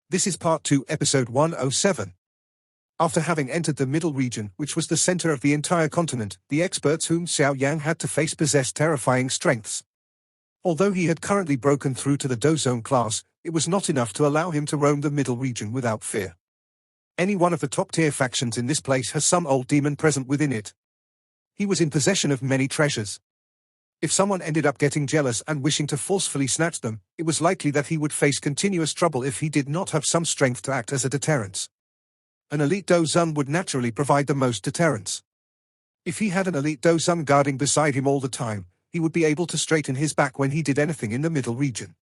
This is Part 2, Episode 107. After having entered the middle region, which was the center of the entire continent, the experts whom Xiao Yan had to face possessed terrifying strengths. Although he had currently broken through to the Dozone class, it was not enough to allow him to roam the middle region without fear. Any one of the top-tier factions in this place has some old demon present within it. He was in possession of many treasures. If someone ended up getting jealous and wishing to forcefully snatch them, it was likely that he would face continuous trouble if he did not have some strength to act as a deterrence. An elite Dozun would naturally provide the most deterrence. If he had an elite Dozun guarding beside him all the time, he would be able to straighten his back when he did anything in the middle region.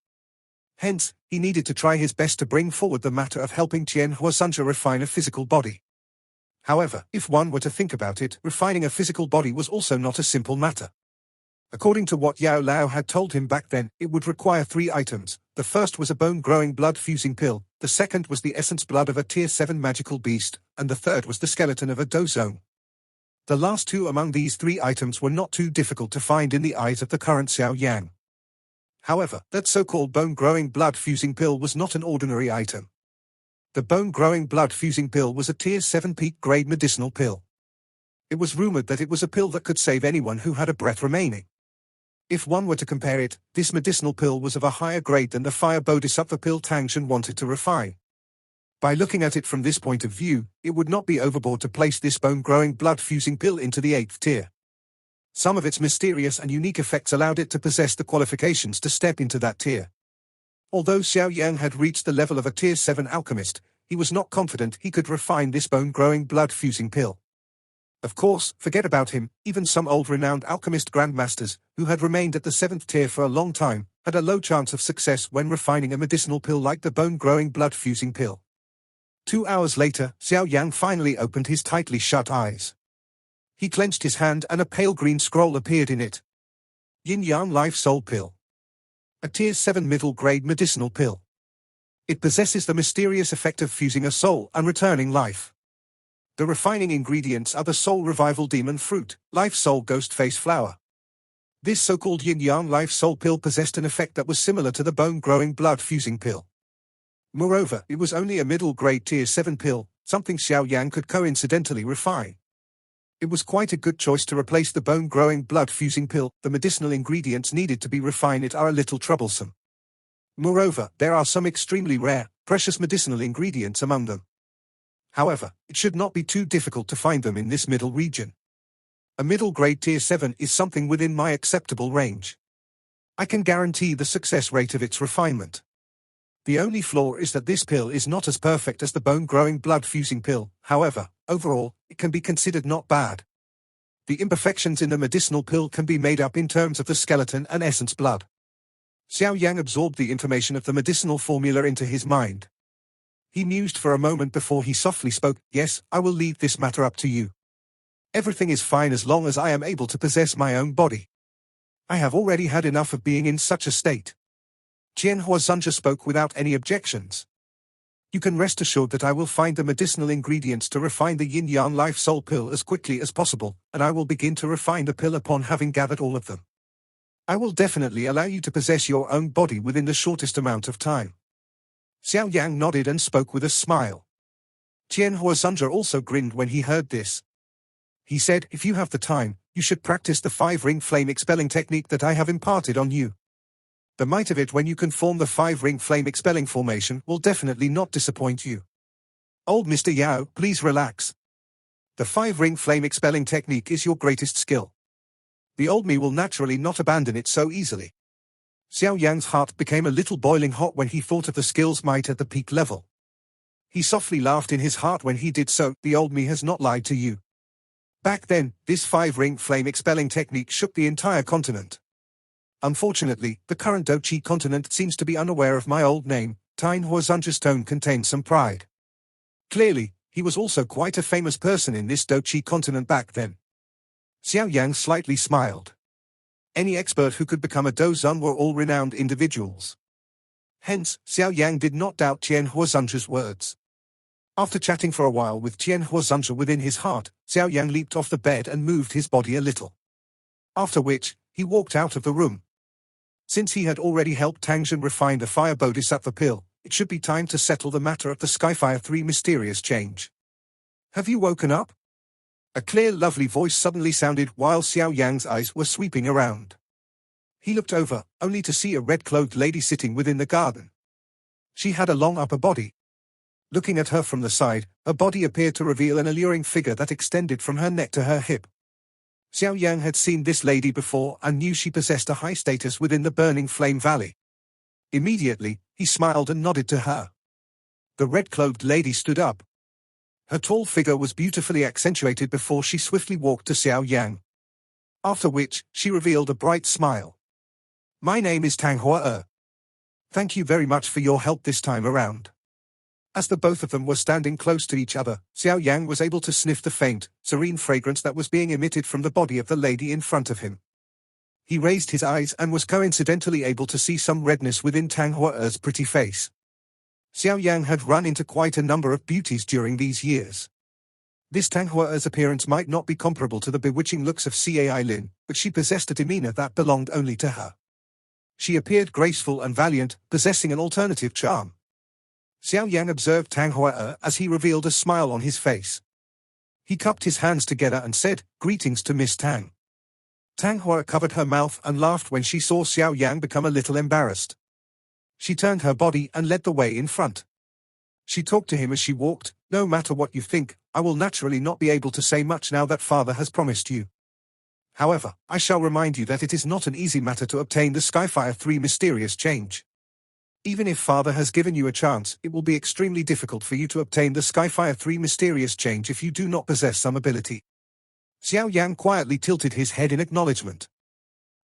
Hence, he needed to try his best to bring forward the matter of helping Qian Huazunja refine a physical body. However, if one were to think about it, refining a physical body was also not a simple matter. According to what Yao Lao had told him back then, it would require 3 items. The first was a bone-growing blood-fusing pill, the second was the essence blood of a Tier 7 magical beast, and the third was the skeleton of a Dozone. The last 2 among these 3 items were not too difficult to find in the eyes of the current Xiao Yan. However, that so-called bone-growing blood-fusing pill was not an ordinary item. The bone-growing blood-fusing pill was a Tier 7 peak-grade medicinal pill. It was rumored that it was a pill that could save anyone who had a breath remaining. If one were to compare it, this medicinal pill was of a higher grade than the fire bodhisattva pill Tang Shen wanted to refine. By looking at it from this point of view, it would not be overboard to place this bone-growing blood-fusing pill into the 8th tier. Some of its mysterious and unique effects allowed it to possess the qualifications to step into that tier. Although Xiao Yan had reached the level of a Tier 7 alchemist, he was not confident he could refine this bone-growing blood-fusing pill. Of course, forget about him, even some old renowned alchemist grandmasters, who had remained at the 7th tier for a long time, had a low chance of success when refining a medicinal pill like the bone-growing blood-fusing pill. 2 hours later, Xiao Yan finally opened his tightly shut eyes. He clenched his hand and a pale green scroll appeared in it. Yin-Yang Life Soul Pill. A Tier 7 middle-grade medicinal pill. It possesses the mysterious effect of fusing a soul and returning life. The refining ingredients are the Soul Revival Demon Fruit, Life Soul Ghost Face Flower. This so-called Yin-Yang Life Soul Pill possessed an effect that was similar to the bone-growing blood-fusing pill. Moreover, it was only a middle-grade Tier 7 pill, something Xiao Yan could coincidentally refine. It was quite a good choice to replace the bone-growing blood-fusing pill. The medicinal ingredients needed to be refined are a little troublesome. Moreover, there are some extremely rare, precious medicinal ingredients among them. However, it should not be too difficult to find them in this middle region. A middle-grade Tier 7 is something within my acceptable range. I can guarantee the success rate of its refinement. The only flaw is that this pill is not as perfect as the bone-growing blood-fusing pill. However, overall, it can be considered not bad. The imperfections in the medicinal pill can be made up in terms of the skeleton and essence blood. Xiao Yang absorbed the information of the medicinal formula into his mind. He mused for a moment before he softly spoke. Yes, I will leave this matter up to you. Everything is fine as long as I am able to possess my own body. I have already had enough of being in such a state. Qian Huazunja spoke without any objections. You can rest assured that I will find the medicinal ingredients to refine the Yin-Yang Life Soul Pill as quickly as possible, and I will begin to refine the pill upon having gathered all of them. I will definitely allow you to possess your own body within the shortest amount of time. Xiao Yang nodded and spoke with a smile. Qian Huazunja also grinned when he heard this. He said, if you have the time, you should practice the 5-ring flame expelling technique that I have imparted on you. The might of it when you can form the 5-ring flame expelling formation will definitely not disappoint you. Old Mr. Yao, please relax. The 5-ring flame expelling technique is your greatest skill. The old me will naturally not abandon it so easily. Xiao Yan's heart became a little boiling hot when he thought of the skill's might at the peak level. He softly laughed in his heart when he did so. The old me has not lied to you. Back then, this 5-ring flame expelling technique shook the entire continent. Unfortunately, the current Dochi continent seems to be unaware of my old name. Qian Huazunja's tone contained some pride. Clearly, he was also quite a famous person in this Dochi continent back then. Xiao Yang slightly smiled. Any expert who could become a Dozun were all renowned individuals. Hence, Xiao Yang did not doubt Qian Huazunja's words. After chatting for a while with Qian Huazunja within his heart, Xiao Yang leaped off the bed and moved his body a little. After which, he walked out of the room. Since he had already helped Tang Shen refine the fire bodhisattva pill, it should be time to settle the matter of the Skyfire 3 mysterious change. Have you woken up? A clear, lovely voice suddenly sounded while Xiao Yang's eyes were sweeping around. He looked over, only to see a red-clothed lady sitting within the garden. She had a long upper body. Looking at her from the side, her body appeared to reveal an alluring figure that extended from her neck to her hip. Xiao Yan had seen this lady before and knew she possessed a high status within the Burning Flame Valley. Immediately, he smiled and nodded to her. The red-clothed lady stood up. Her tall figure was beautifully accentuated before she swiftly walked to Xiao Yang. After which, she revealed a bright smile. My name is Tang Hua. Thank you very much for your help this time around. As the both of them were standing close to each other, Xiao Yang was able to sniff the faint, serene fragrance that was being emitted from the body of the lady in front of him. He raised his eyes and was coincidentally able to see some redness within Tang Hua's pretty face. Xiao Yang had run into quite a number of beauties during these years. This Tang Hua's appearance might not be comparable to the bewitching looks of Cai Lin, but she possessed a demeanor that belonged only to her. She appeared graceful and valiant, possessing an alternative charm. Xiao Yang observed Tang Hua as he revealed a smile on his face. He cupped his hands together and said, "Greetings to Miss Tang." Tang Hua covered her mouth and laughed when she saw Xiao Yang become a little embarrassed. She turned her body and led the way in front. She talked to him as she walked. No matter what you think, I will naturally not be able to say much now that Father has promised you. However, I shall remind you that it is not an easy matter to obtain the Skyfire 3 mysterious change. Even if Father has given you a chance, it will be extremely difficult for you to obtain the Skyfire 3 mysterious change if you do not possess some ability. Xiao Yang quietly tilted his head in acknowledgement.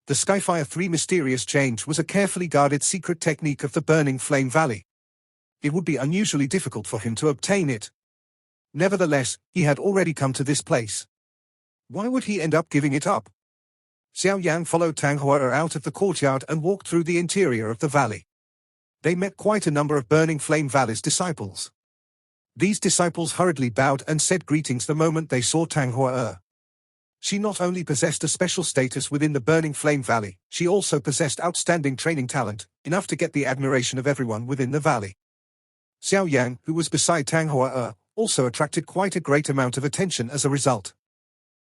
The Skyfire 3 mysterious change was a carefully guarded secret technique of the Burning Flame Valley. It would be unusually difficult for him to obtain it. Nevertheless, he had already come to this place. Why would he end up giving it up? Xiao Yang followed Tang Hua out of the courtyard and walked through the interior of the valley. They met quite a number of Burning Flame Valley's disciples. These disciples hurriedly bowed and said greetings the moment they saw Tang Hua. She not only possessed a special status within the Burning Flame Valley, she also possessed outstanding training talent, enough to get the admiration of everyone within the valley. Xiao Yang, who was beside Tang Hua, also attracted quite a great amount of attention as a result.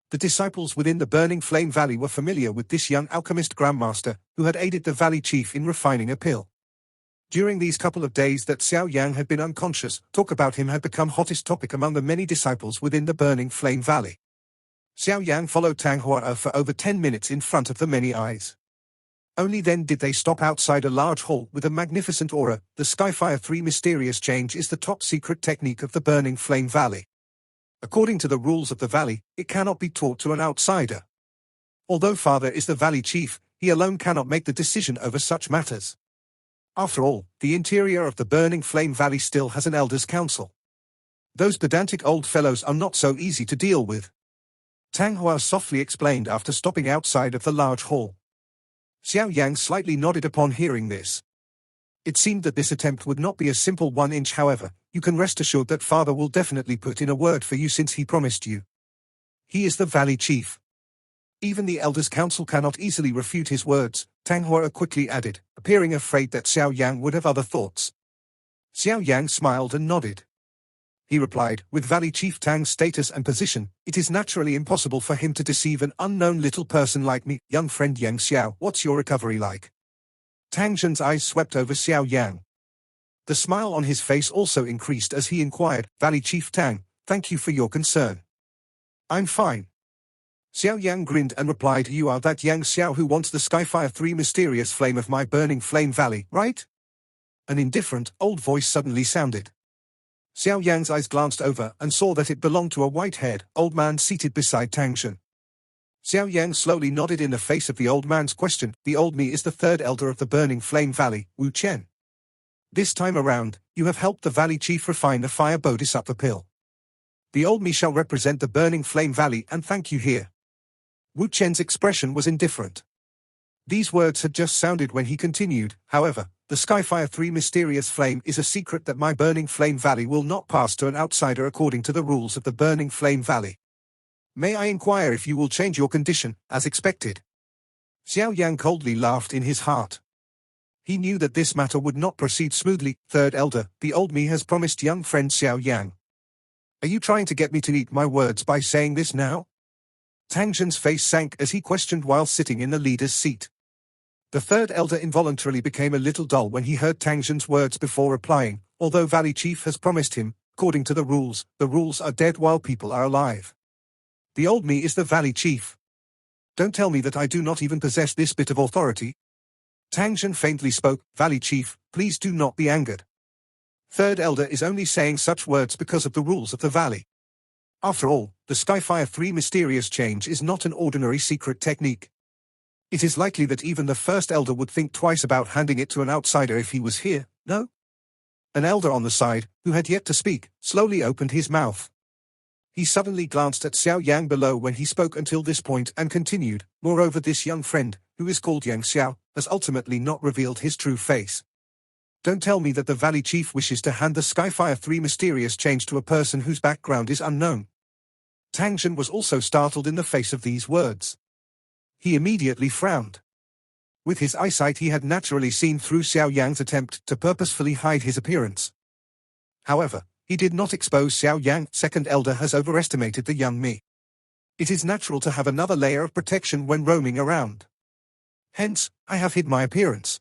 The disciples within the Burning Flame Valley were familiar with this young alchemist grandmaster, who had aided the valley chief in refining a pill. During these couple of days that Xiao Yang had been unconscious, talk about him had become hottest topic among the many disciples within the Burning Flame Valley. Xiao Yang followed Tang Hua for over 10 minutes in front of the many eyes. Only then did they stop outside a large hall with a magnificent aura. The Skyfire 3 mysterious change is the top secret technique of the Burning Flame Valley. According to the rules of the valley, it cannot be taught to an outsider. Although Father is the valley chief, he alone cannot make the decision over such matters. After all, the interior of the Burning Flame Valley still has an Elders' Council. Those pedantic old fellows are not so easy to deal with. Tang Hua softly explained after stopping outside of the large hall. Xiao Yang slightly nodded upon hearing this. It seemed that this attempt would not be a simple 1-inch. However, you can rest assured that Father will definitely put in a word for you since he promised you. He is the valley chief. Even the Elders' Council cannot easily refute his words, Tang Hua quickly added, appearing afraid that Xiao Yang would have other thoughts. Xiao Yang smiled and nodded. He replied, with Valley Chief Tang's status and position, it is naturally impossible for him to deceive an unknown little person like me. Young friend Yang Xiao, what's your recovery like? Tang Zhen's eyes swept over Xiao Yang. The smile on his face also increased as he inquired, Valley Chief Tang, thank you for your concern. I'm fine. Xiao Yang grinned and replied, you are that Yang Xiao who wants the Skyfire 3 mysterious flame of my Burning Flame Valley, right? An indifferent, old voice suddenly sounded. Xiao Yang's eyes glanced over and saw that it belonged to a white-haired, old man seated beside Tang Zhen. Xiao Yang slowly nodded in the face of the old man's question. The old me is the third elder of the Burning Flame Valley, Wu Chen. This time around, you have helped the valley chief refine the fire bodhisattva pill. The old me shall represent the Burning Flame Valley and thank you here. Wu Chen's expression was indifferent. These words had just sounded when he continued, however, the Skyfire 3 mysterious flame is a secret that my Burning Flame Valley will not pass to an outsider according to the rules of the Burning Flame Valley. May I inquire if you will change your condition, as expected? Xiao Yang coldly laughed in his heart. He knew that this matter would not proceed smoothly. Third elder, the old me has promised young friend Xiao Yan. Are you trying to get me to eat my words by saying this now? Tang Zhen's face sank as he questioned while sitting in the leader's seat. The third elder involuntarily became a little dull when he heard Tang Zhen's words before replying, although Valley Chief has promised him, according to the rules are dead while people are alive. The old me is the Valley Chief. Don't tell me that I do not even possess this bit of authority. Tang Zhen faintly spoke, Valley Chief, please do not be angered. Third elder is only saying such words because of the rules of the valley. After all, the Skyfire 3 mysterious change is not an ordinary secret technique. It is likely that even the first elder would think twice about handing it to an outsider if he was here, no? An elder on the side, who had yet to speak, slowly opened his mouth. He suddenly glanced at Xiao Yang below when he spoke until this point and continued, moreover this young friend, who is called Yang Xiao, has ultimately not revealed his true face. Don't tell me that the Valley Chief wishes to hand the Skyfire 3 mysterious change to a person whose background is unknown. Tang Zhen was also startled in the face of these words. He immediately frowned. With his eyesight he had naturally seen through Xiao Yang's attempt to purposefully hide his appearance. However, he did not expose Xiao Yang. Second elder has overestimated the young me. It is natural to have another layer of protection when roaming around. Hence, I have hid my appearance.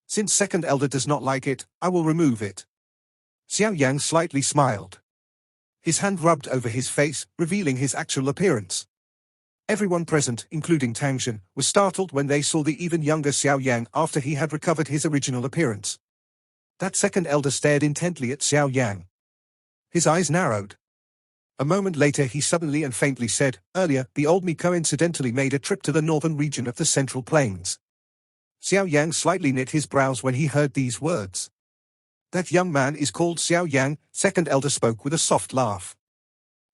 Since second elder does not like it, I will remove it. Xiao Yang slightly smiled. His hand rubbed over his face, revealing his actual appearance. Everyone present, including Tang Zhen, was startled when they saw the even younger Xiao Yang after he had recovered his original appearance. That second elder stared intently at Xiao Yang. His eyes narrowed. A moment later he suddenly and faintly said, earlier, the old me coincidentally made a trip to the northern region of the Central Plains. Xiao Yang slightly knit his brows when he heard these words. That young man is called Xiao Yang, second elder spoke with a soft laugh.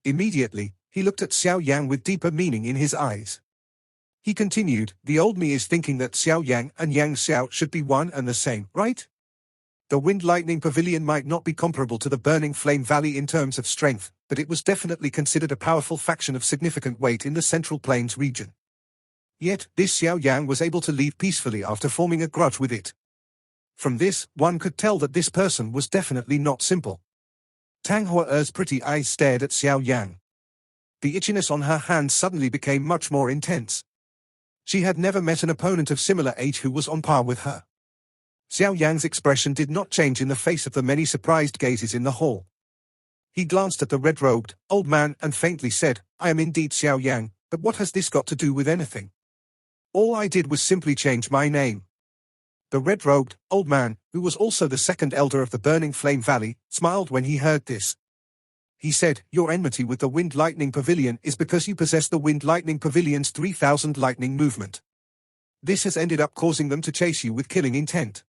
Immediately, he looked at Xiao Yang with deeper meaning in his eyes. He continued, the old me is thinking that Xiao Yang and Yang Xiao should be one and the same, right? The Wind Lightning Pavilion might not be comparable to the Burning Flame Valley in terms of strength, but it was definitely considered a powerful faction of significant weight in the Central Plains region. Yet, this Xiao Yang was able to leave peacefully after forming a grudge with it. From this, one could tell that this person was definitely not simple. Tang Hua's pretty eyes stared at Xiao Yang. The itchiness on her hands suddenly became much more intense. She had never met an opponent of similar age who was on par with her. Xiao Yang's expression did not change in the face of the many surprised gazes in the hall. He glanced at the red-robed, old man and faintly said, I am indeed Xiao Yang, but what has this got to do with anything? All I did was simply change my name. The red-robed, old man, who was also the second elder of the Burning Flame Valley, smiled when he heard this. He said, your enmity with the Wind Lightning Pavilion is because you possess the Wind Lightning Pavilion's 3000 lightning movement. This has ended up causing them to chase you with killing intent.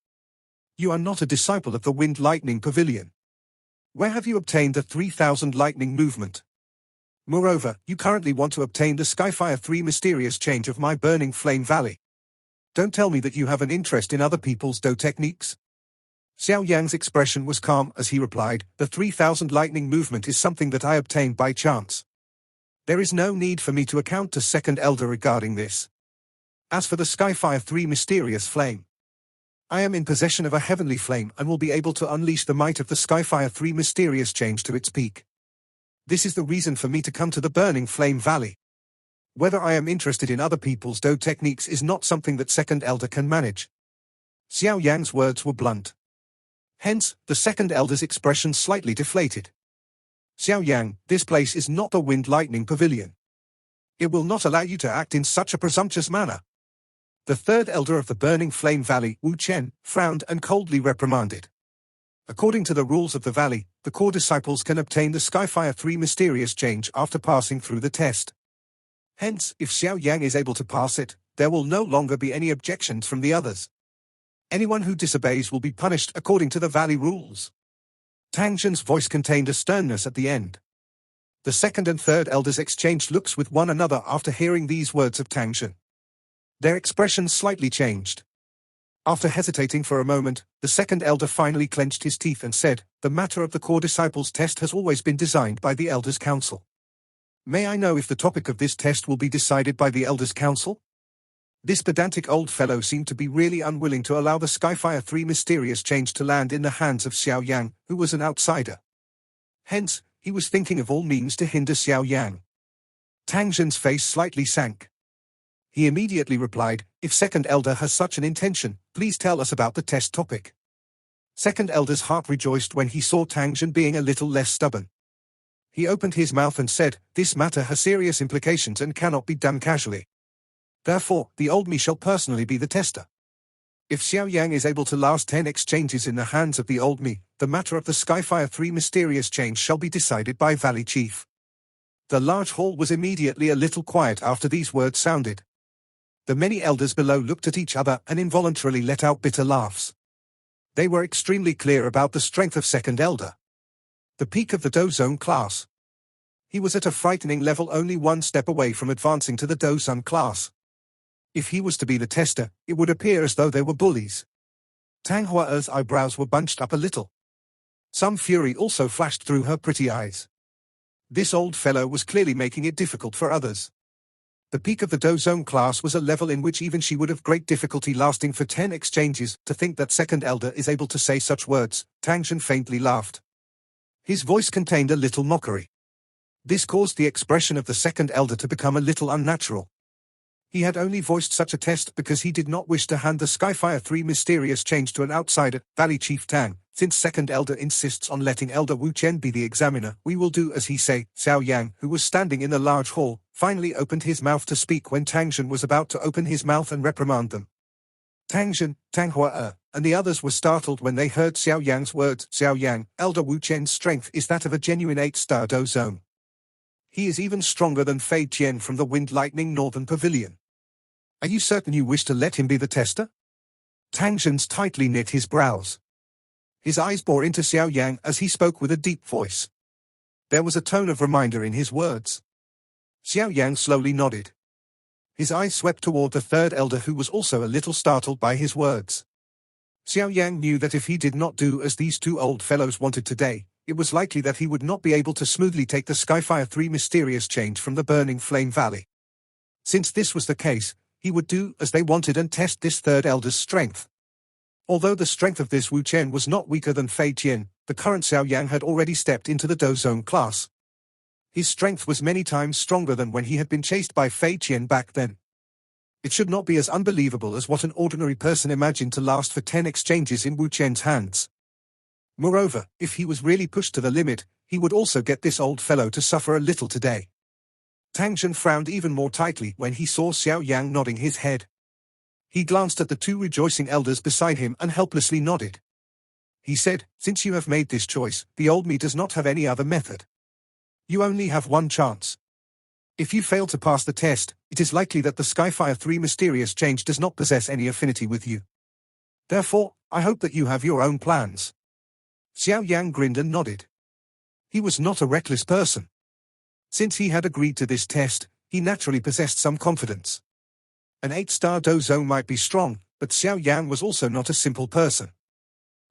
You are not a disciple of the Wind Lightning Pavilion. Where have you obtained the 3000 lightning movement? Moreover, you currently want to obtain the Skyfire 3 mysterious change of my Burning Flame Valley. Don't tell me that you have an interest in other people's Do techniques. Xiao Yang's expression was calm as he replied, the 3000 lightning movement is something that I obtained by chance. There is no need for me to account to second elder regarding this. As for the Skyfire 3 mysterious flame, I am in possession of a heavenly flame and will be able to unleash the might of the Skyfire 3 mysterious change to its peak. This is the reason for me to come to the Burning Flame Valley. Whether I am interested in other people's Do techniques is not something that second elder can manage. Xiao Yang's words were blunt. Hence, the second elder's expression slightly deflated. Xiao Yang, this place is not the Wind Lightning Pavilion. It will not allow you to act in such a presumptuous manner. The third elder of the Burning Flame Valley, Wu Chen, frowned and coldly reprimanded. According to the rules of the valley, the core disciples can obtain the Skyfire 3 mysterious change after passing through the test. Hence, if Xiao Yang is able to pass it, there will no longer be any objections from the others. Anyone who disobeys will be punished according to the valley rules. Tang Zhen's voice contained a sternness at the end. The second and third elders exchanged looks with one another after hearing these words of Tang Zhen. Their expressions slightly changed. After hesitating for a moment, the second elder finally clenched his teeth and said, the matter of the core disciples test has always been designed by the Elders' Council. May I know if the topic of this test will be decided by the Elders' Council? This pedantic old fellow seemed to be really unwilling to allow the Skyfire 3 mysterious change to land in the hands of Xiao Yan, who was an outsider. Hence, he was thinking of all means to hinder Xiao Yan. Tang Zhen's face slightly sank. He immediately replied, "If Second Elder has such an intention, please tell us about the test topic." Second Elder's heart rejoiced when he saw Tang Zhen being a little less stubborn. He opened his mouth and said, "This matter has serious implications and cannot be done casually. Therefore, the old me shall personally be the tester. If Xiao Yang is able to last 10 exchanges in the hands of the old me, the matter of the Skyfire 3 mysterious change shall be decided by Valley Chief." The large hall was immediately a little quiet after these words sounded. The many elders below looked at each other and involuntarily let out bitter laughs. They were extremely clear about the strength of Second Elder. The peak of the Dozone class. He was at a frightening level, only one step away from advancing to the Dozone class. If he was to be the tester, it would appear as though they were bullies. Tang Hua's eyebrows were bunched up a little. Some fury also flashed through her pretty eyes. This old fellow was clearly making it difficult for others. The peak of the Dozone class was a level in which even she would have great difficulty lasting for 10 exchanges. To think that Second Elder is able to say such words, Tang Zhen faintly laughed. His voice contained a little mockery. This caused the expression of the Second Elder to become a little unnatural. He had only voiced such a test because he did not wish to hand the Skyfire 3 mysterious change to an outsider, Valley Chief Tang. Since Second Elder insists on letting Elder Wu Chen be the examiner, we will do as he say. Xiao Yang, who was standing in the large hall, finally opened his mouth to speak when Tang Zhen was about to open his mouth and reprimand them. Tang Zhen, Tang Hua, and the others were startled when they heard Xiao Yang's words. Xiao Yang, Elder Wu Chen's strength is that of a genuine 8-star Dozone. He is even stronger than Fei Jian from the Wind Lightning Northern Pavilion. Are you certain you wish to let him be the tester? Tang Zhen's tightly knit his brows. His eyes bore into Xiao Yang as he spoke with a deep voice. There was a tone of reminder in his words. Xiao Yang slowly nodded. His eyes swept toward the third elder, who was also a little startled by his words. Xiao Yang knew that if he did not do as these two old fellows wanted today, it was likely that he would not be able to smoothly take the Skyfire 3 mysterious change from the Burning Flame Valley. Since this was the case, he would do as they wanted and test this third elder's strength. Although the strength of this Wu Chen was not weaker than Fei Jian, the current Xiao Yang had already stepped into the Dozone class. His strength was many times stronger than when he had been chased by Fei Jian back then. It should not be as unbelievable as what an ordinary person imagined to last for 10 exchanges in Wu Chen's hands. Moreover, if he was really pushed to the limit, he would also get this old fellow to suffer a little today. Tang Zhen frowned even more tightly when he saw Xiao Yang nodding his head. He glanced at the two rejoicing elders beside him and helplessly nodded. He said, "Since you have made this choice, the old me does not have any other method. You only have one chance. If you fail to pass the test, it is likely that the Skyfire 3 mysterious change does not possess any affinity with you. Therefore, I hope that you have your own plans." Xiao Yang grinned and nodded. He was not a reckless person. Since he had agreed to this test, he naturally possessed some confidence. An 8-star Dozone might be strong, but Xiao Yang was also not a simple person.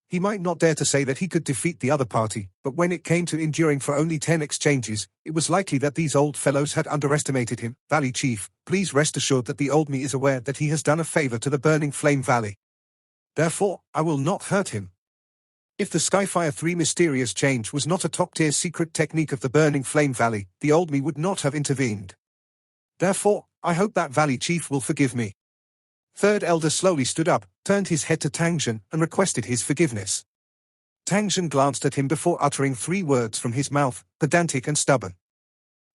He might not dare to say that he could defeat the other party, but when it came to enduring for only 10 exchanges, it was likely that these old fellows had underestimated him. Valley Chief, please rest assured that the old me is aware that he has done a favor to the Burning Flame Valley. Therefore, I will not hurt him. If the Skyfire 3 mysterious change was not a top-tier secret technique of the Burning Flame Valley, the old me would not have intervened. Therefore, I hope that Valley Chief will forgive me. Third elder slowly stood up, turned his head to Tang Zhen, and requested his forgiveness. Tang Zhen glanced at him before uttering 3 words from his mouth, pedantic and stubborn.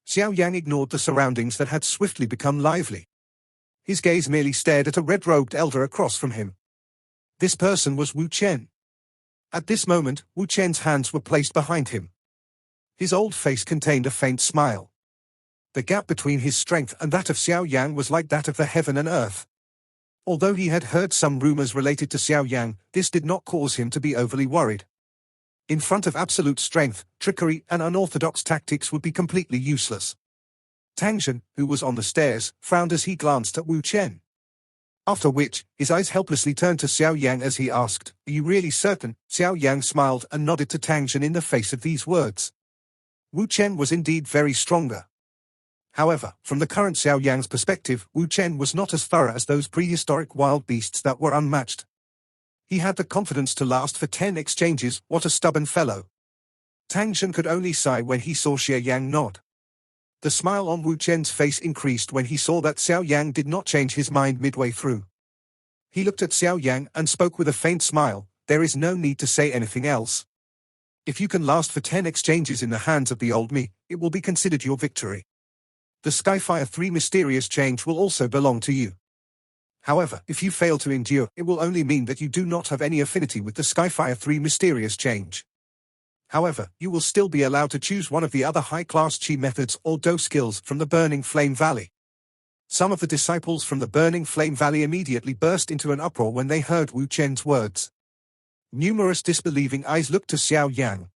Xiao Yang ignored the surroundings that had swiftly become lively. His gaze merely stared at a red-robed elder across from him. This person was Wu Chen. At this moment, Wu Chen's hands were placed behind him. His old face contained a faint smile. The gap between his strength and that of Xiao Yang was like that of the heaven and earth. Although he had heard some rumors related to Xiao Yang, this did not cause him to be overly worried. In front of absolute strength, trickery and unorthodox tactics would be completely useless. Tang Zhen, who was on the stairs, frowned as he glanced at Wu Chen. After which, his eyes helplessly turned to Xiao Yang as he asked, "Are you really certain?" Xiao Yang smiled and nodded to Tang Zhen in the face of these words. Wu Chen was indeed very stronger. However, from the current Xiao Yang's perspective, Wu Chen was not as thorough as those prehistoric wild beasts that were unmatched. He had the confidence to last for 10 exchanges. What a stubborn fellow. Tang Shen could only sigh when he saw Xiao Yang nod. The smile on Wu Chen's face increased when he saw that Xiao Yang did not change his mind midway through. He looked at Xiao Yang and spoke with a faint smile. There is no need to say anything else. If you can last for 10 exchanges in the hands of the old me, it will be considered your victory. The Skyfire 3 mysterious change will also belong to you. However, if you fail to endure, it will only mean that you do not have any affinity with the Skyfire 3 mysterious change. However, you will still be allowed to choose one of the other high-class chi methods or do skills from the Burning Flame Valley. Some of the disciples from the Burning Flame Valley immediately burst into an uproar when they heard Wu Chen's words. Numerous disbelieving eyes looked to Xiao Yang.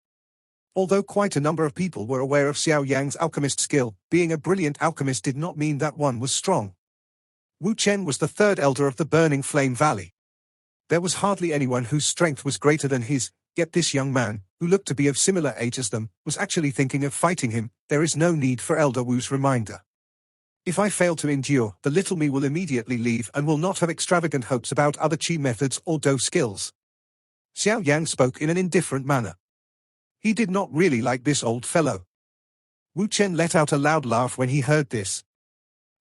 Although quite a number of people were aware of Xiao Yang's alchemist skill, being a brilliant alchemist did not mean that one was strong. Wu Chen was the third elder of the Burning Flame Valley. There was hardly anyone whose strength was greater than his, yet this young man, who looked to be of similar age as them, was actually thinking of fighting him. There is no need for Elder Wu's reminder. If I fail to endure, the little me will immediately leave and will not have extravagant hopes about other chi methods or do skills. Xiao Yang spoke in an indifferent manner. He did not really like this old fellow. Wu Chen let out a loud laugh when he heard this.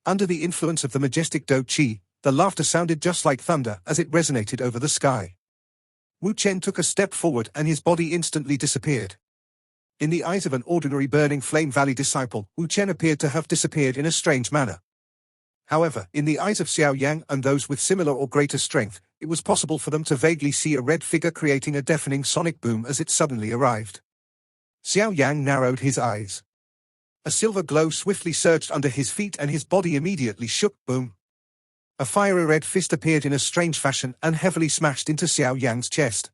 Under the influence of the majestic Do Chi, the laughter sounded just like thunder as it resonated over the sky. Wu Chen took a step forward and his body instantly disappeared. In the eyes of an ordinary Burning Flame Valley disciple, Wu Chen appeared to have disappeared in a strange manner. However, in the eyes of Xiao Yang and those with similar or greater strength, it was possible for them to vaguely see a red figure creating a deafening sonic boom as it suddenly arrived. Xiao Yang narrowed his eyes. A silver glow swiftly surged under his feet and his body immediately shook. Boom. A fiery red fist appeared in a strange fashion and heavily smashed into Xiao Yang's chest.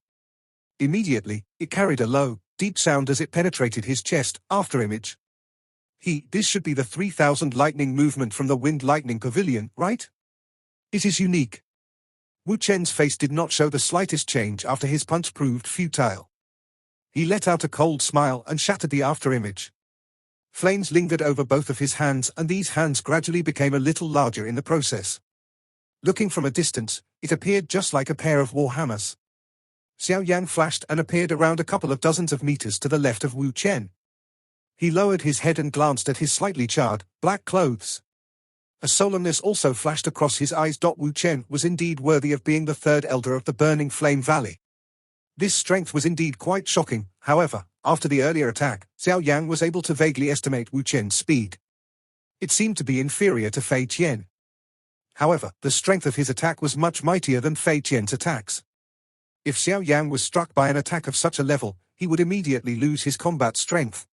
Immediately, it carried a low, deep sound as it penetrated his chest. Afterimage. This should be the 3000 lightning movement from the Wind Lightning Pavilion, right? It is unique. Wu Chen's face did not show the slightest change after his punch proved futile. He let out a cold smile and shattered the afterimage. Flames lingered over both of his hands and these hands gradually became a little larger in the process. Looking from a distance, it appeared just like a pair of war hammers. Xiao Yan flashed and appeared around a couple of dozens of meters to the left of Wu Chen. He lowered his head and glanced at his slightly charred, black clothes. A solemnness also flashed across his eyes. Wu Chen was indeed worthy of being the third elder of the Burning Flame Valley. This strength was indeed quite shocking. However, after the earlier attack, Xiao Yang was able to vaguely estimate Wu Chen's speed. It seemed to be inferior to Fei Qian. However, the strength of his attack was much mightier than Fei Qian's attacks. If Xiao Yang was struck by an attack of such a level, he would immediately lose his combat strength.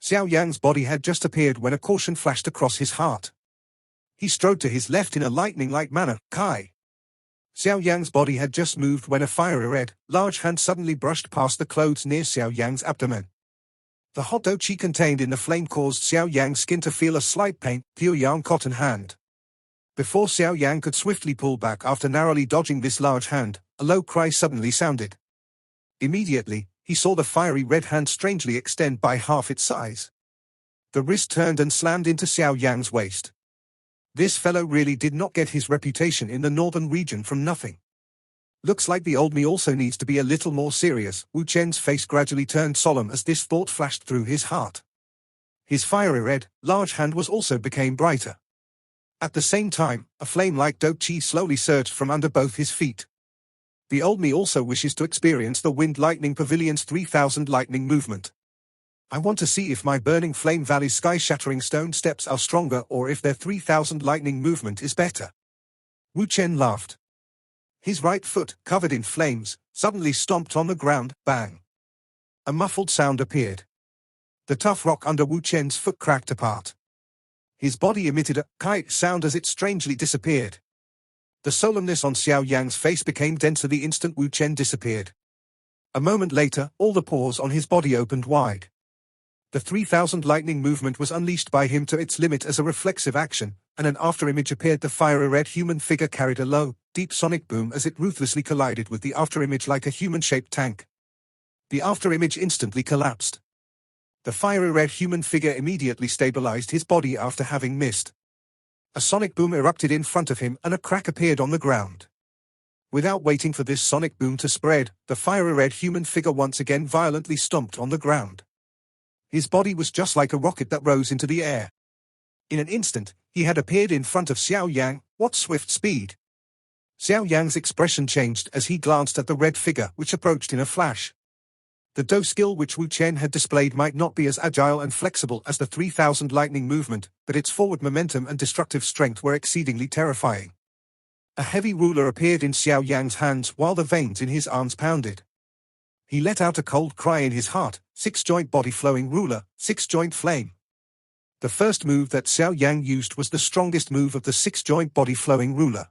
Xiao Yang's body had just appeared when a caution flashed across his heart. He strode to his left in a lightning-like manner. Kai. Xiao Yang's body had just moved when a fiery red, large hand suddenly brushed past the clothes near Xiao Yang's abdomen. The hot do chi contained in the flame caused Xiao Yang's skin to feel a slight pain. Pure yarn cotton hand. Before Xiao Yang could swiftly pull back after narrowly dodging this large hand, a low cry suddenly sounded. Immediately, he saw the fiery red hand strangely extend by half its size. The wrist turned and slammed into Xiao Yang's waist. This fellow really did not get his reputation in the northern region from nothing. Looks like the old me also needs to be a little more serious. Wu Chen's face gradually turned solemn as this thought flashed through his heart. His fiery red, large hand also became brighter. At the same time, a flame-like do chi slowly surged from under both his feet. The old me also wishes to experience the Wind Lightning Pavilion's 3000 lightning movement. I want to see if my Burning Flame Valley sky-shattering stone steps are stronger or if their 3000 lightning movement is better. Wu Chen laughed. His right foot, covered in flames, suddenly stomped on the ground. Bang! A muffled sound appeared. The tough rock under Wu Chen's foot cracked apart. His body emitted a kite sound as it strangely disappeared. The solemnness on Xiao Yang's face became denser the instant Wu Chen disappeared. A moment later, all the pores on his body opened wide. The 3000 lightning movement was unleashed by him to its limit as a reflexive action, and an afterimage appeared. The fiery red human figure carried a low, deep sonic boom as it ruthlessly collided with the afterimage like a human-shaped tank. The afterimage instantly collapsed. The fiery red human figure immediately stabilized his body after having missed. A sonic boom erupted in front of him and a crack appeared on the ground. Without waiting for this sonic boom to spread, the fiery red human figure once again violently stomped on the ground. His body was just like a rocket that rose into the air. In an instant, he had appeared in front of Xiao Yan. What swift speed! Xiao Yan's expression changed as he glanced at the red figure which approached in a flash. The Do skill which Wu Chen had displayed might not be as agile and flexible as the 3000 lightning movement, but its forward momentum and destructive strength were exceedingly terrifying. A heavy ruler appeared in Xiao Yan's hands while the veins in his arms pounded. He let out a cold cry in his heart, six-joint body flowing ruler, six-joint flame. The first move that Xiao Yan used was the strongest move of the six-joint body flowing ruler.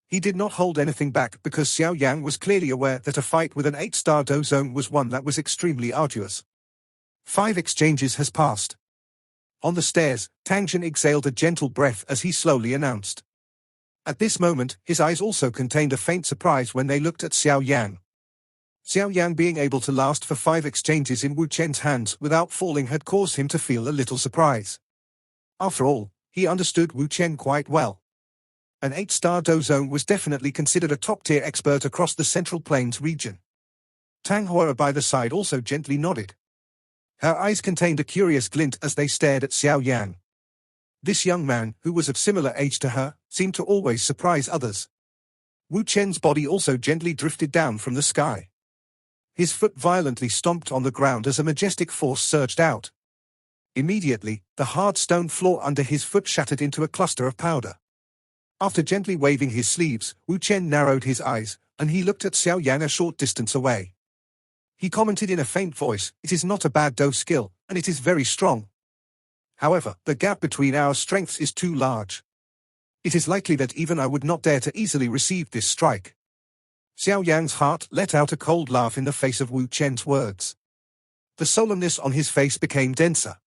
He did not hold anything back because Xiao Yan was clearly aware that a fight with an 8-star Do zone was one that was extremely arduous. 5 exchanges has passed. On the stairs, Tang Zhen exhaled a gentle breath as he slowly announced. At this moment, his eyes also contained a faint surprise when they looked at Xiao Yan. Xiao Yan being able to last for 5 exchanges in Wu Chen's hands without falling had caused him to feel a little surprise. After all, he understood Wu Chen quite well. An 8-star Do zone was definitely considered a top-tier expert across the Central Plains region. Tang Hua by the side also gently nodded. Her eyes contained a curious glint as they stared at Xiao Yan. This young man, who was of similar age to her, seemed to always surprise others. Wu Chen's body also gently drifted down from the sky. His foot violently stomped on the ground as a majestic force surged out. Immediately, the hard stone floor under his foot shattered into a cluster of powder. After gently waving his sleeves, Wu Chen narrowed his eyes, and he looked at Xiao Yan a short distance away. He commented in a faint voice, "It is not a bad Do skill, and it is very strong. However, the gap between our strengths is too large. It is likely that even I would not dare to easily receive this strike." Xiao Yan's heart let out a cold laugh in the face of Wu Chen's words. The solemnness on his face became denser.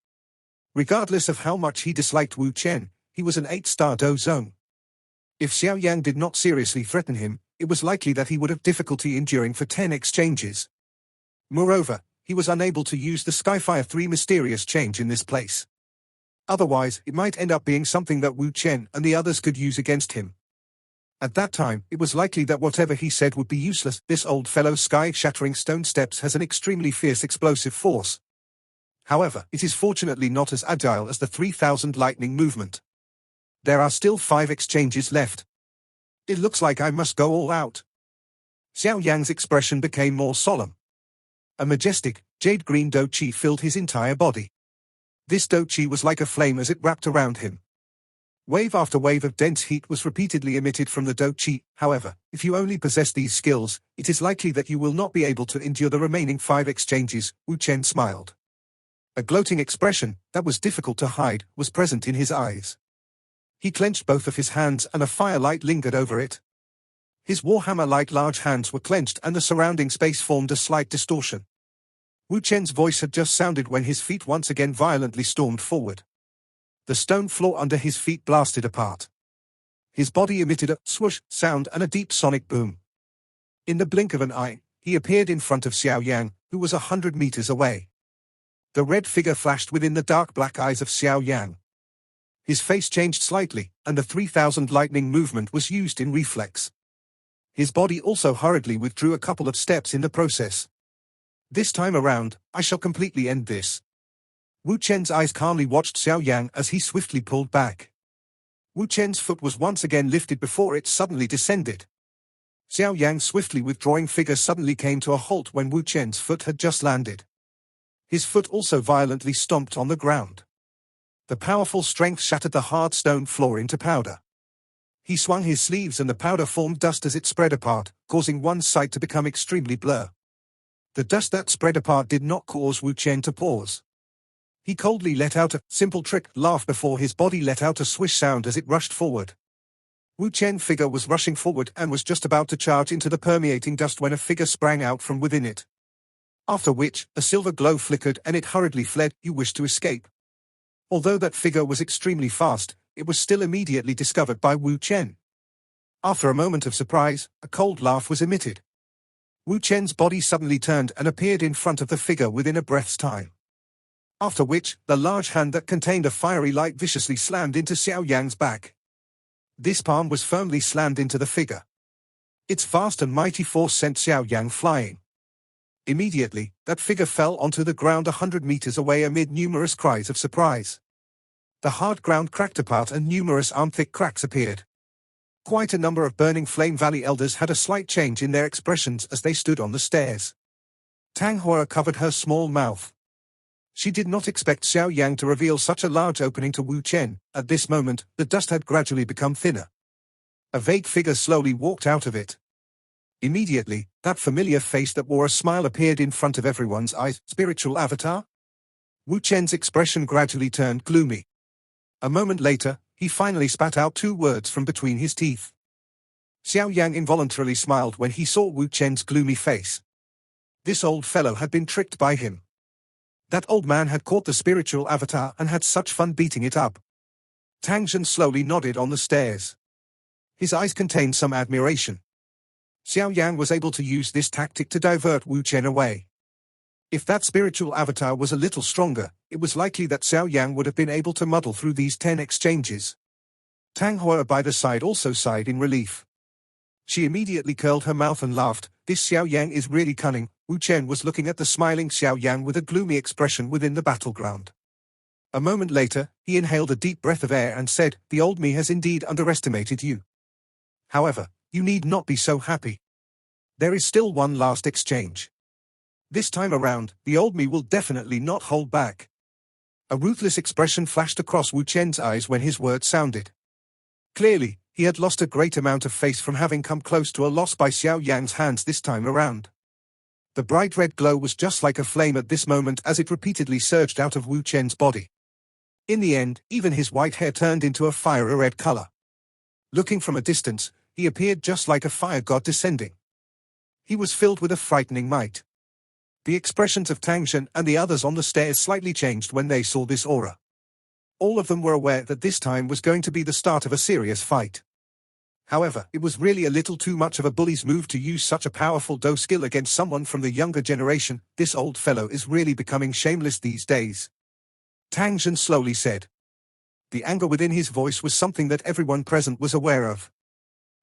Regardless of how much he disliked Wu Chen, he was an 8-star Do zone. If Xiao Yan did not seriously threaten him, it was likely that he would have difficulty enduring for 10 exchanges. Moreover, he was unable to use the Skyfire 3 mysterious change in this place. Otherwise, it might end up being something that Wu Chen and the others could use against him. At that time, it was likely that whatever he said would be useless. This old fellow's sky-shattering stone steps has an extremely fierce explosive force. However, it is fortunately not as agile as the 3000 lightning movement. There are still 5 exchanges left. It looks like I must go all out. Xiao Yan's expression became more solemn. A majestic, jade-green Do Chi filled his entire body. This Do Chi was like a flame as it wrapped around him. Wave after wave of dense heat was repeatedly emitted from the Do Chi. However, if you only possess these skills, it is likely that you will not be able to endure the remaining 5 exchanges. Wu Chen smiled. A gloating expression, that was difficult to hide, was present in his eyes. He clenched both of his hands and a firelight lingered over it. His warhammer-like large hands were clenched and the surrounding space formed a slight distortion. Wu Chen's voice had just sounded when his feet once again violently stormed forward. The stone floor under his feet blasted apart. His body emitted a swoosh sound and a deep sonic boom. In the blink of an eye, he appeared in front of Xiao Yan, who was 100 meters away. The red figure flashed within the dark black eyes of Xiao Yan. His face changed slightly, and the 3000 lightning movement was used in reflex. His body also hurriedly withdrew a couple of steps in the process. This time around, I shall completely end this. Wu Chen's eyes calmly watched Xiao Yan as he swiftly pulled back. Wu Chen's foot was once again lifted before it suddenly descended. Xiao Yan's swiftly withdrawing figure suddenly came to a halt when Wu Chen's foot had just landed. His foot also violently stomped on the ground. The powerful strength shattered the hard stone floor into powder. He swung his sleeves and the powder formed dust as it spread apart, causing one sight to become extremely blur. The dust that spread apart did not cause Wu Chen to pause. He coldly let out a simple trick laugh before his body let out a swish sound as it rushed forward. Wu Chen's figure was rushing forward and was just about to charge into the permeating dust when a figure sprang out from within it. After which, a silver glow flickered and it hurriedly fled. You wish to escape. Although that figure was extremely fast, it was still immediately discovered by Wu Chen. After a moment of surprise, a cold laugh was emitted. Wu Chen's body suddenly turned and appeared in front of the figure within a breath's time. After which, the large hand that contained a fiery light viciously slammed into Xiao Yan's back. This palm was firmly slammed into the figure. Its vast and mighty force sent Xiao Yan flying. Immediately, that figure fell onto the ground 100 meters away amid numerous cries of surprise. The hard ground cracked apart and numerous arm-thick cracks appeared. Quite a number of Burning Flame Valley elders had a slight change in their expressions as they stood on the stairs. Tang Hua covered her small mouth. She did not expect Xiao Yang to reveal such a large opening to Wu Chen. At this moment, the dust had gradually become thinner. A vague figure slowly walked out of it. Immediately, that familiar face that wore a smile appeared in front of everyone's eyes. Spiritual avatar? Wu Chen's expression gradually turned gloomy. A moment later, he finally spat out 2 words from between his teeth. Xiao Yang involuntarily smiled when he saw Wu Chen's gloomy face. This old fellow had been tricked by him. That old man had caught the spiritual avatar and had such fun beating it up. Tang Zhen slowly nodded on the stairs. His eyes contained some admiration. Xiao Yang was able to use this tactic to divert Wu Chen away. If that spiritual avatar was a little stronger, it was likely that Xiao Yang would have been able to muddle through these 10 exchanges. Tang Hua by the side also sighed in relief. She immediately curled her mouth and laughed. This Xiao Yang is really cunning. Wu Chen was looking at the smiling Xiao Yang with a gloomy expression within the battleground. A moment later, he inhaled a deep breath of air and said, "The old me has indeed underestimated you. However, you need not be so happy. There is still one last exchange. This time around, the old me will definitely not hold back." A ruthless expression flashed across Wu Chen's eyes when his words sounded. Clearly, he had lost a great amount of face from having come close to a loss by Xiao Yang's hands this time around. The bright red glow was just like a flame at this moment as it repeatedly surged out of Wu Chen's body. In the end, even his white hair turned into a fiery red color. Looking from a distance, he appeared just like a fire god descending. He was filled with a frightening might. The expressions of Tang Zhen and the others on the stairs slightly changed when they saw this aura. All of them were aware that this time was going to be the start of a serious fight. However, it was really a little too much of a bully's move to use such a powerful Do skill against someone from the younger generation. This old fellow is really becoming shameless these days. Tang Zhen slowly said. The anger within his voice was something that everyone present was aware of.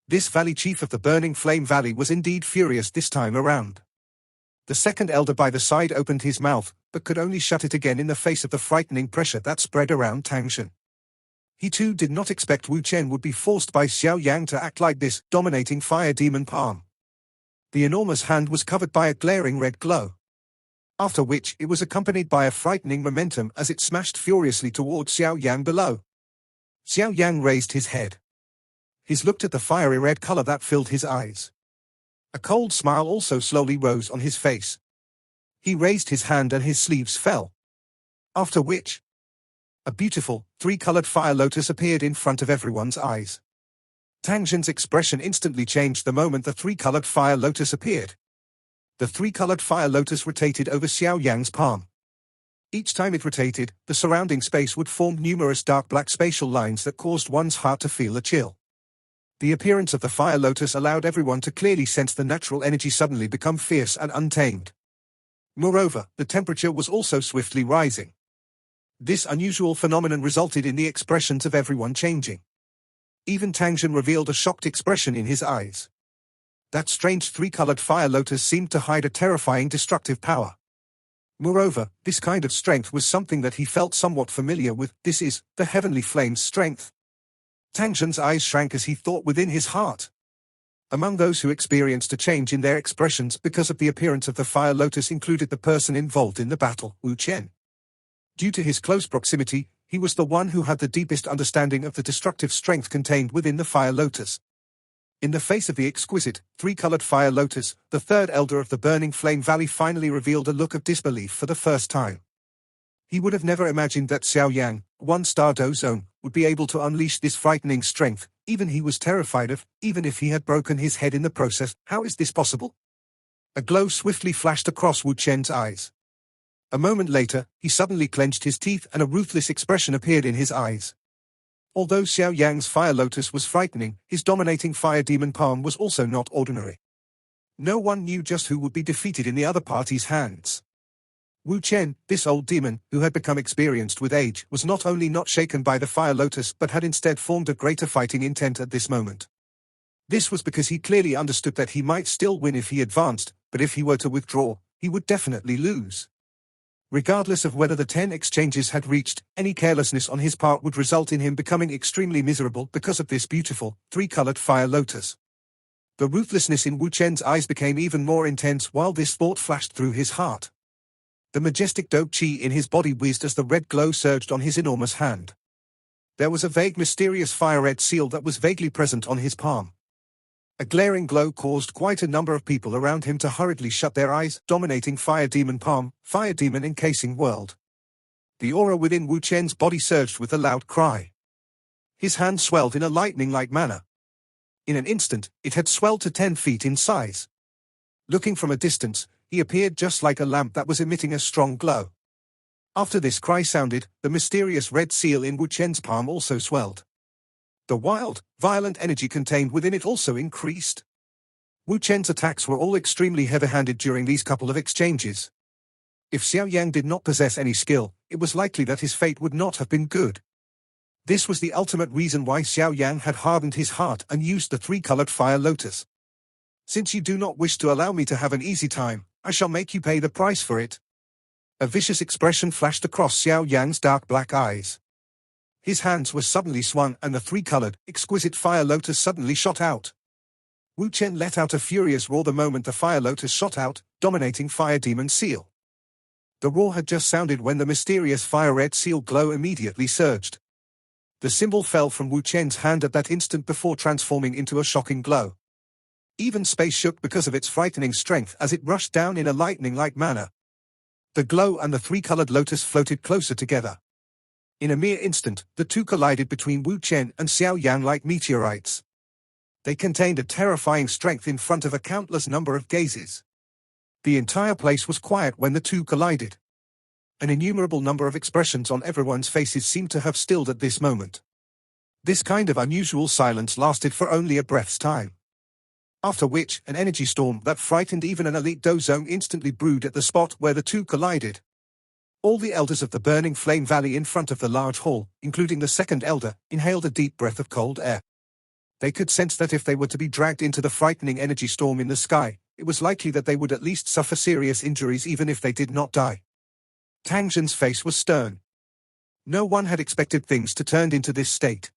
This valley chief of the Burning Flame Valley was indeed furious this time around. The second elder by the side opened his mouth, but could only shut it again in the face of the frightening pressure that spread around Tang Zhen. He too did not expect Wu Chen would be forced by Xiao Yang to act like this, dominating fire demon palm. The enormous hand was covered by a glaring red glow. After which it was accompanied by a frightening momentum as it smashed furiously towards Xiao Yang below. Xiao Yang raised his head. He looked at the fiery red color that filled his eyes. A cold smile also slowly rose on his face. He raised his hand and his sleeves fell. After which, a beautiful, 3-colored fire lotus appeared in front of everyone's eyes. Tang Zhen's expression instantly changed the moment the 3-colored fire lotus appeared. The 3-colored fire lotus rotated over Xiao Yang's palm. Each time it rotated, the surrounding space would form numerous dark black spatial lines that caused one's heart to feel a chill. The appearance of the fire lotus allowed everyone to clearly sense the natural energy suddenly become fierce and untamed. Moreover, the temperature was also swiftly rising. This unusual phenomenon resulted in the expressions of everyone changing. Even Tang Zhen revealed a shocked expression in his eyes. That strange 3-colored fire lotus seemed to hide a terrifying destructive power. Moreover, this kind of strength was something that he felt somewhat familiar with. This is the heavenly flame's strength. Tang Zhen's eyes shrank as he thought within his heart. Among those who experienced a change in their expressions because of the appearance of the fire lotus included the person involved in the battle, Wu Chen. Due to his close proximity, he was the one who had the deepest understanding of the destructive strength contained within the fire lotus. In the face of the exquisite, 3-colored fire lotus, the third elder of the Burning Flame Valley finally revealed a look of disbelief for the first time. He would have never imagined that Xiao Yang, 1-star Do Zone, would be able to unleash this frightening strength. Even he was terrified of, even if he had broken his head in the process. How is this possible? A glow swiftly flashed across Wu Chen's eyes. A moment later, he suddenly clenched his teeth and a ruthless expression appeared in his eyes. Although Xiao Yang's fire lotus was frightening, his dominating fire demon palm was also not ordinary. No one knew just who would be defeated in the other party's hands. Wu Chen, this old demon, who had become experienced with age, was not only not shaken by the Fire Lotus but had instead formed a greater fighting intent at this moment. This was because he clearly understood that he might still win if he advanced, but if he were to withdraw, he would definitely lose. Regardless of whether the 10 exchanges had reached, any carelessness on his part would result in him becoming extremely miserable because of this beautiful, three-colored Fire Lotus. The ruthlessness in Wu Chen's eyes became even more intense while this thought flashed through his heart. The majestic dope chi in his body whizzed as the red glow surged on his enormous hand. There was a vague mysterious fire-red seal that was vaguely present on his palm. A glaring glow caused quite a number of people around him to hurriedly shut their eyes, dominating Fire Demon palm, Fire Demon encasing world. The aura within Wu Chen's body surged with a loud cry. His hand swelled in a lightning-like manner. In an instant, it had swelled to 10 feet in size. Looking from a distance, he appeared just like a lamp that was emitting a strong glow. After this cry sounded, the mysterious red seal in Wu Chen's palm also swelled. The wild, violent energy contained within it also increased. Wu Chen's attacks were all extremely heavy-handed during these couple of exchanges. If Xiao Yan did not possess any skill, it was likely that his fate would not have been good. This was the ultimate reason why Xiao Yan had hardened his heart and used the three-colored Fire Lotus. Since you do not wish to allow me to have an easy time, I shall make you pay the price for it. A vicious expression flashed across Xiao Yan's dark black eyes. His hands were suddenly swung and the three-colored, exquisite Fire Lotus suddenly shot out. Wu Chen let out a furious roar the moment the Fire Lotus shot out, dominating Fire Demon Seal. The roar had just sounded when the mysterious fire-red seal glow immediately surged. The symbol fell from Wu Chen's hand at that instant before transforming into a shocking glow. Even space shook because of its frightening strength as it rushed down in a lightning-like manner. The glow and the three-colored lotus floated closer together. In a mere instant, the two collided between Wu Chen and Xiao Yan like meteorites. They contained a terrifying strength in front of a countless number of gazes. The entire place was quiet when the two collided. An innumerable number of expressions on everyone's faces seemed to have stilled at this moment. This kind of unusual silence lasted for only a breath's time. After which, an energy storm that frightened even an elite dozong instantly brewed at the spot where the two collided. All the elders of the burning flame valley in front of the large hall, including the second elder, inhaled a deep breath of cold air. They could sense that if they were to be dragged into the frightening energy storm in the sky, it was likely that they would at least suffer serious injuries even if they did not die. Tang Zhen's face was stern. No one had expected things to turn into this state.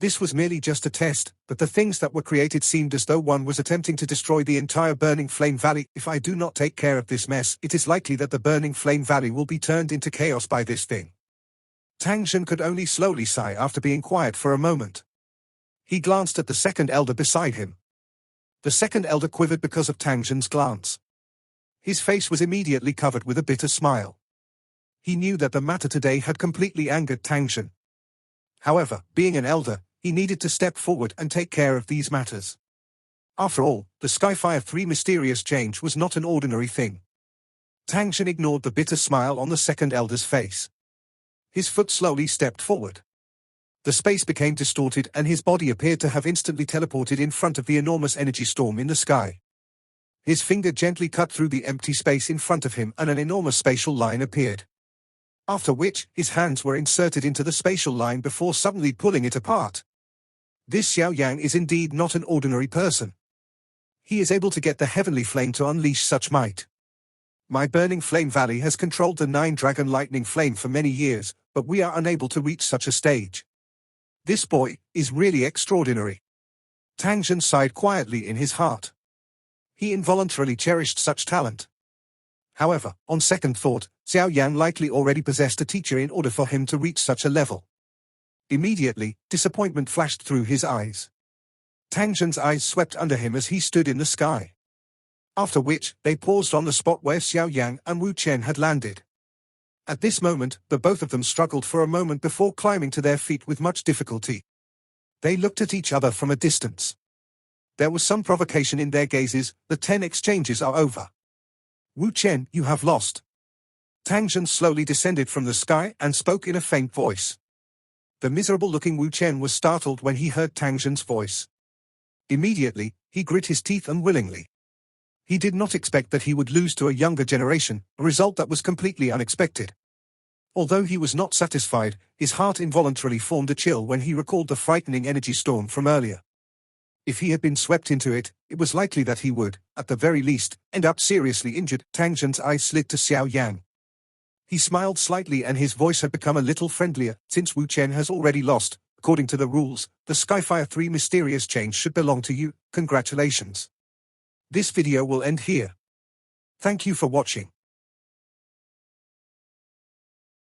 This was merely just a test, but the things that were created seemed as though one was attempting to destroy the entire burning flame valley. If I do not take care of this mess, it is likely that the burning flame valley will be turned into chaos by this thing. Tang Zhen could only slowly sigh after being quiet for a moment. He glanced at the second elder beside him. The second elder quivered because of Tang Zhen's glance. His face was immediately covered with a bitter smile. He knew that the matter today had completely angered Tang Zhen. However, being an elder, he needed to step forward and take care of these matters. After all, the Skyfire 3 mysterious change was not an ordinary thing. Tang Zhen ignored the bitter smile on the second elder's face. His foot slowly stepped forward. The space became distorted and his body appeared to have instantly teleported in front of the enormous energy storm in the sky. His finger gently cut through the empty space in front of him and an enormous spatial line appeared. After which, his hands were inserted into the spatial line before suddenly pulling it apart. This Xiao Yan is indeed not an ordinary person. He is able to get the heavenly flame to unleash such might. My burning flame valley has controlled the 9-dragon lightning flame for many years, but we are unable to reach such a stage. This boy is really extraordinary. Tang Zhen sighed quietly in his heart. He involuntarily cherished such talent. However, on second thought, Xiao Yan likely already possessed a teacher in order for him to reach such a level. Immediately, disappointment flashed through his eyes. Tang Zhen's eyes swept under him as he stood in the sky. After which, they paused on the spot where Xiao Yan and Wu Chen had landed. At this moment, the both of them struggled for a moment before climbing to their feet with much difficulty. They looked at each other from a distance. There was some provocation in their gazes. The 10 exchanges are over. Wu Chen, you have lost. Tang Zhen slowly descended from the sky and spoke in a faint voice. The miserable-looking Wu Chen was startled when he heard Tang Zhen's voice. Immediately, he grit his teeth unwillingly. He did not expect that he would lose to a younger generation, a result that was completely unexpected. Although he was not satisfied, his heart involuntarily formed a chill when he recalled the frightening energy storm from earlier. If he had been swept into it, it was likely that he would, at the very least, end up seriously injured. Tang Zhen's eyes slid to Xiao Yan. He smiled slightly and his voice had become a little friendlier. Since Wu Chen has already lost, according to the rules, the Skyfire 3 mysterious chain should belong to you. Congratulations. This video will end here. Thank you for watching.